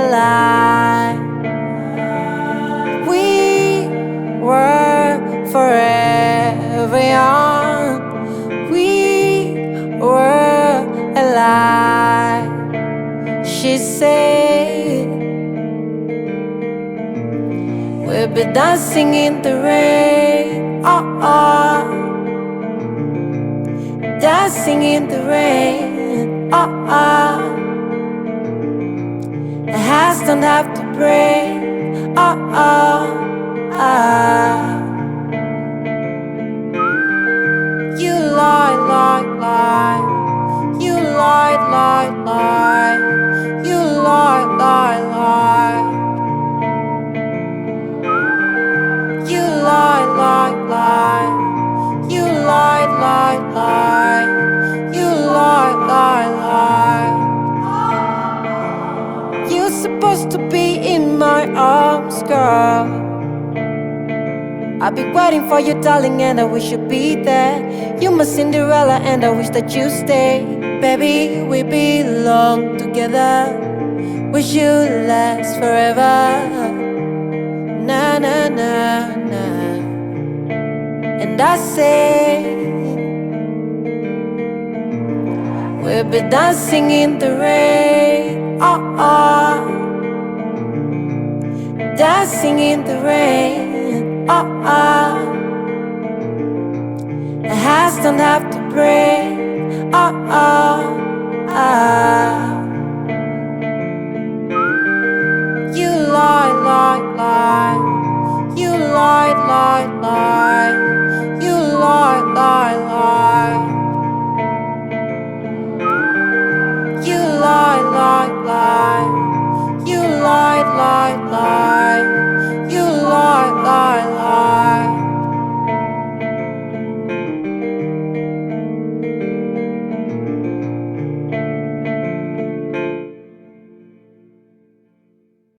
alive. We were forever young. We were alive. She said we'll be dancing in the rain. Oh, oh. Dancing in the rain. Oh, oh. The hearts don't have to break. Oh, oh, oh. You lie, lie, lie. You lie, lie, lie. You lie, lie, lie. You lie, lie, lie. You lie, lie, lie. You lie, lie, lie. You're supposed to be in my arms, girl. I've been waiting for you, darling, and I wish you'd be there. You're my Cinderella, and I wish that you stay. Baby, we belong together. We should last forever. Na na na na. And I say we'll be dancing in the rain. Oh, oh. Dancing in the rain. Oh, oh. The hearts don't have to break. Oh, oh, oh.